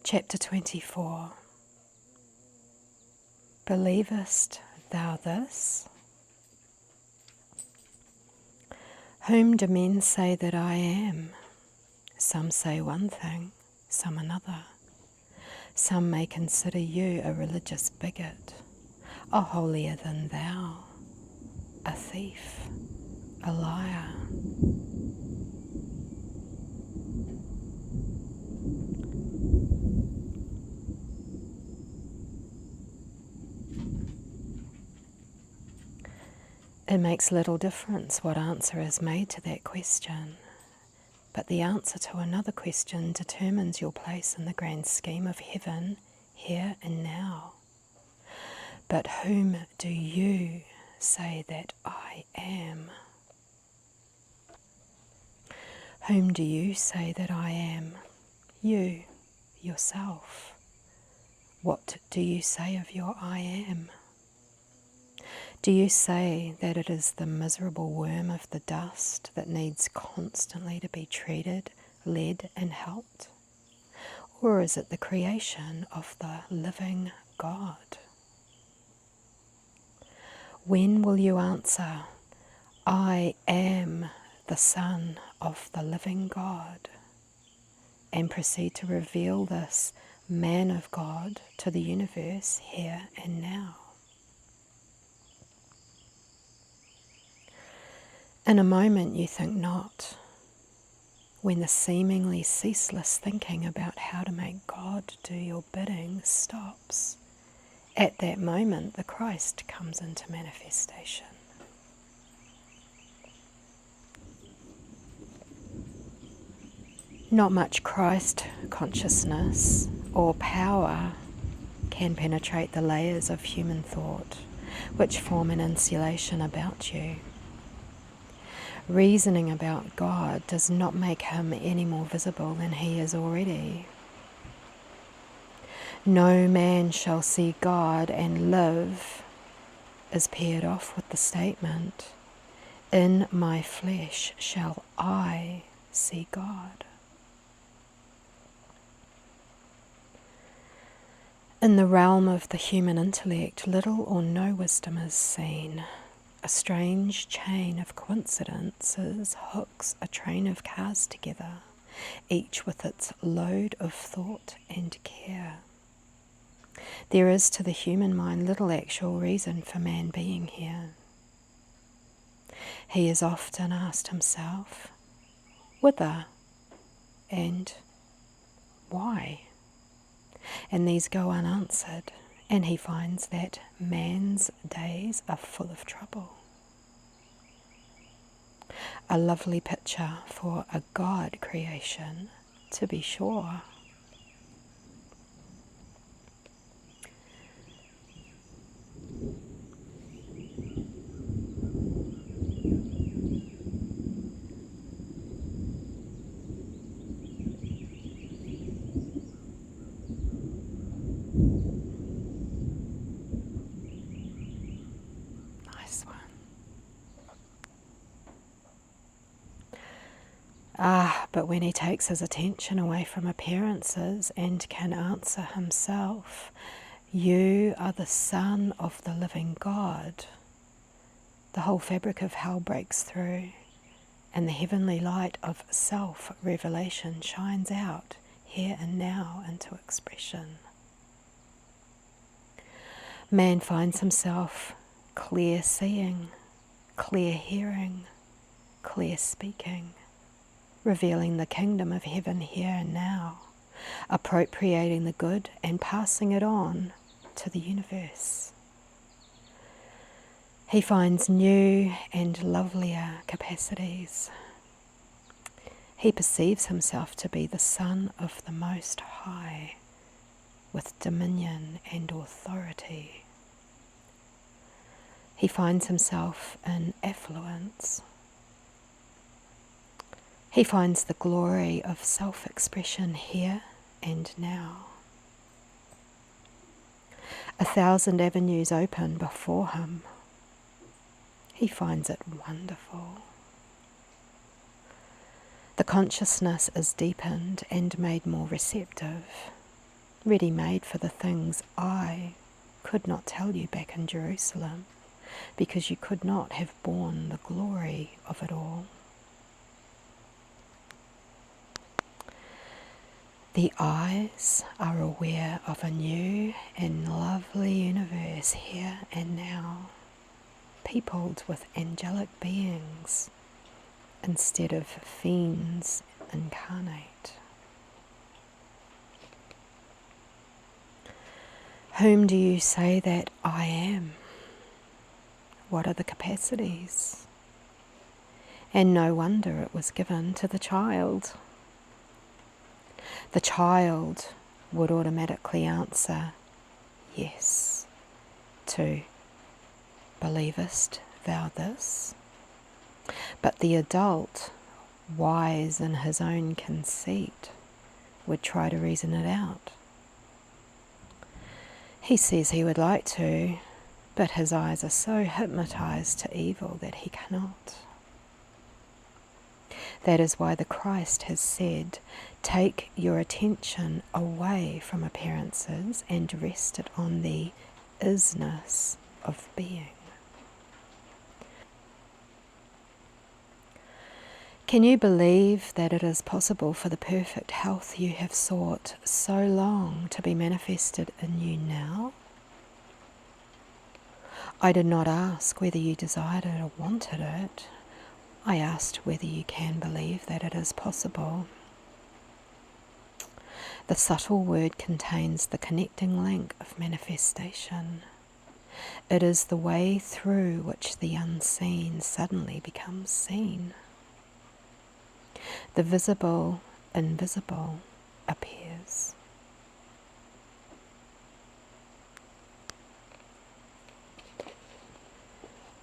Chapter 24. Believest thou this? Whom do men say that I am? Some say one thing, some another. Some may consider you a religious bigot, a holier than thou, a thief, a liar. It makes little difference what answer is made to that question, but the answer to another question determines your place in the grand scheme of heaven, here and now. But whom do you say that I am? Whom do you say that I am? You, yourself. What do you say of your I am? Do you say that it is the miserable worm of the dust that needs constantly to be treated, led, and helped? Or is it the creation of the living God? When will you answer, I am the Son of the living God, and proceed to reveal this man of God to the universe here and now? In a moment you think not, when the seemingly ceaseless thinking about how to make God do your bidding stops. At that moment the Christ comes into manifestation. Not much Christ consciousness or power can penetrate the layers of human thought which form an insulation about you. Reasoning about God does not make him any more visible than he is already. No man shall see God and live is paired off with the statement, in my flesh shall I see God. In the realm of the human intellect, little or no wisdom is seen. A strange chain of coincidences hooks a train of cars together, each with its load of thought and care. There is to the human mind little actual reason for man being here. He has often asked himself, whither and why? And these go unanswered, and he finds that man's days are full of trouble. A lovely picture for a God creation, to be sure. But when he takes his attention away from appearances and can answer himself, you are the Son of the living God, the whole fabric of hell breaks through, and the heavenly light of self-revelation shines out here and now into expression. Man finds himself clear seeing, clear hearing, clear speaking, revealing the kingdom of heaven here and now, appropriating the good and passing it on to the universe. He finds new and lovelier capacities. He perceives himself to be the Son of the Most High, with dominion and authority. He finds himself in affluence. He finds the glory of self-expression here and now. 1,000 avenues open before him. He finds it wonderful. The consciousness is deepened and made more receptive. ready-made for the things I could not tell you back in Jerusalem, because you could not have borne the glory of it all. The eyes are aware of a new and lovely universe here and now, peopled with angelic beings instead of fiends incarnate. Whom do you say that I am? What are the capacities? And no wonder it was given to the child. The child would automatically answer yes to believest thou this? But the adult, wise in his own conceit, would try to reason it out. He says he would like to, but his eyes are so hypnotized to evil that he cannot. That is why the Christ has said, take your attention away from appearances and rest it on the isness of being. Can you believe that it is possible for the perfect health you have sought so long to be manifested in you now? I did not ask whether you desired it or wanted it. I asked whether you can believe that it is possible. The subtle word contains the connecting link of manifestation. It is the way through which the unseen suddenly becomes seen. The visible, invisible appears.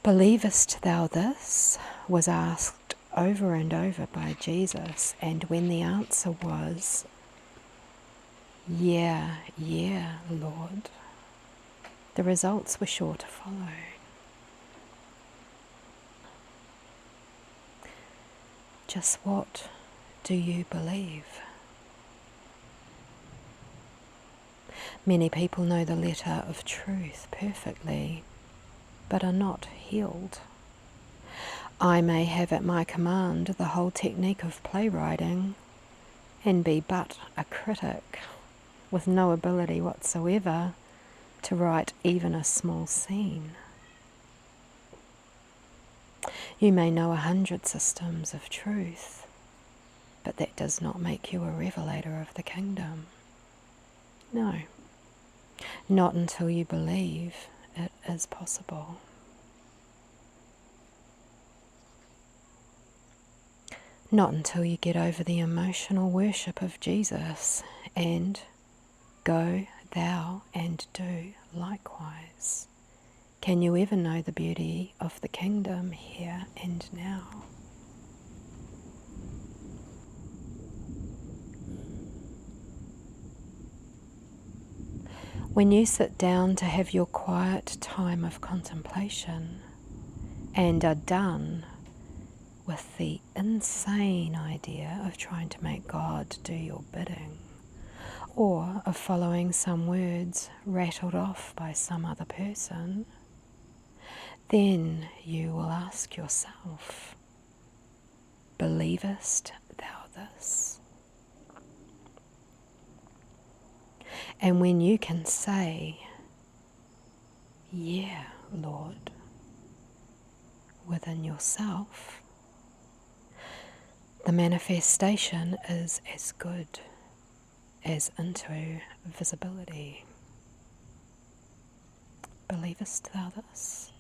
Believest thou this? Was asked over and over by Jesus, and when the answer was, yeah, Lord, the results were sure to follow. Just what do you believe? Many people know the letter of truth perfectly, but are not healed. I may have at my command the whole technique of playwriting and be but a critic with no ability whatsoever to write even a small scene. You may know 100 systems of truth, but that does not make you a revelator of the kingdom. No, not until you believe it is possible. Not until you get over the emotional worship of Jesus and go thou and do likewise can you ever know the beauty of the kingdom here and now. When you sit down to have your quiet time of contemplation and are done with the insane idea of trying to make God do your bidding, or of following some words rattled off by some other person, then you will ask yourself, believest thou this? And when you can say, yeah, Lord, within yourself, the manifestation is as good as into visibility. Believest thou this?